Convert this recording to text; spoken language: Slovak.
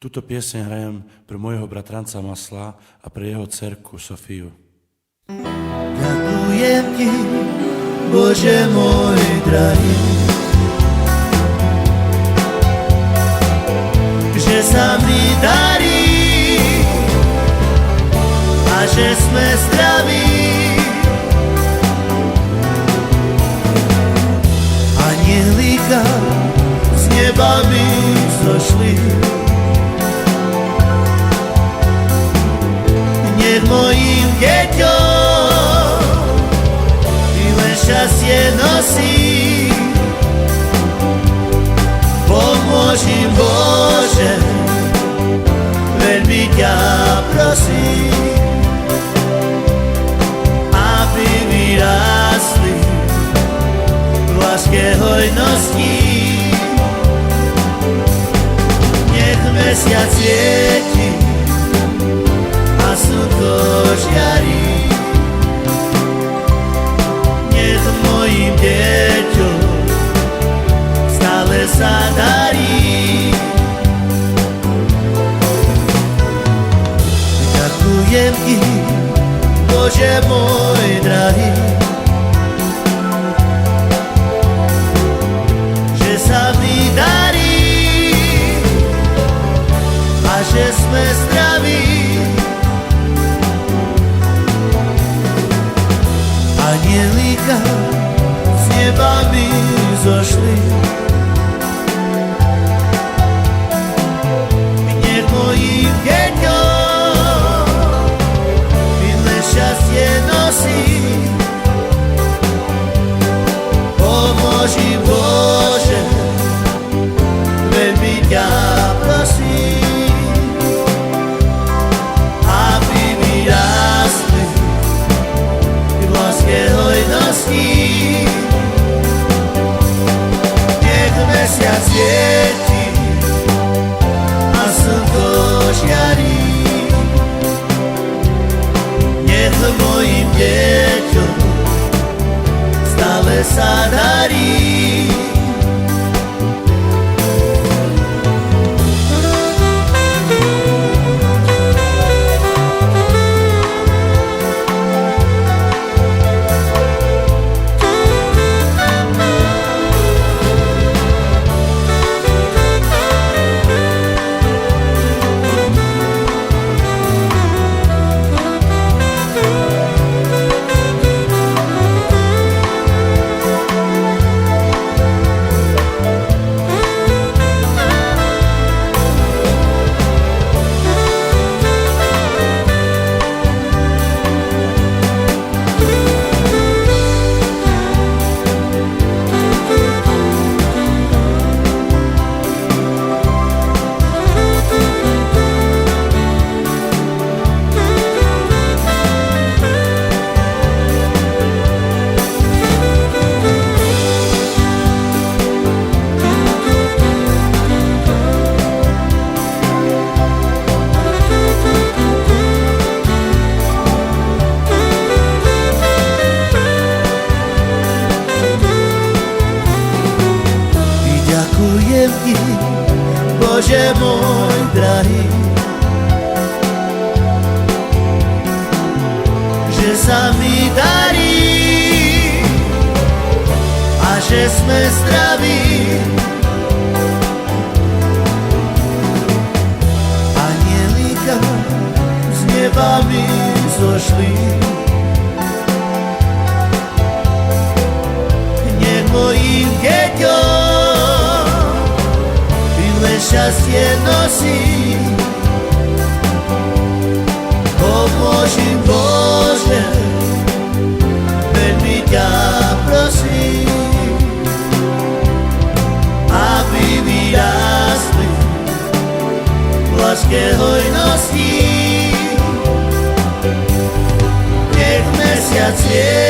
Túto pieseň hrajem pre môjho bratranca Masla a pre jeho dcerku Sofiu. Ďakujem ti, Bože môj drahý, že sa mi darí a že sme zdraví. Anielika z neba mi zošli, nech mojim deťom ty len šťastie nosí. Pomôž im, Bože, veľmi ťa prosím, aby vyrástli v láske hojnosti. Nech mesiac svieti a slnko žiari, nech mojim deťom stále sa darí. Ďakujem ti, Bože môj drahý, že sa mi darí a že sme zdraví. Anielika z neba mi zošli, nech mojim deťom vidle šťastie nosí. Pomôž im, Bože, veľmi ťa prosím, aby vyrástli v láske hojnosti. Nech mesiac svieti a slnko žiari, nech mojim deťom stále sa darí. Ďakujem ti, Bože môj drahý, že sa mi darí a že sme zdraví. Anielika z neba mi zošli, nech mojim deťom šťastie nosí. Pomôž im, Bože, veľmi ťa prosím, aby vyrástli v láske hojnosti. Nech mesiac svieti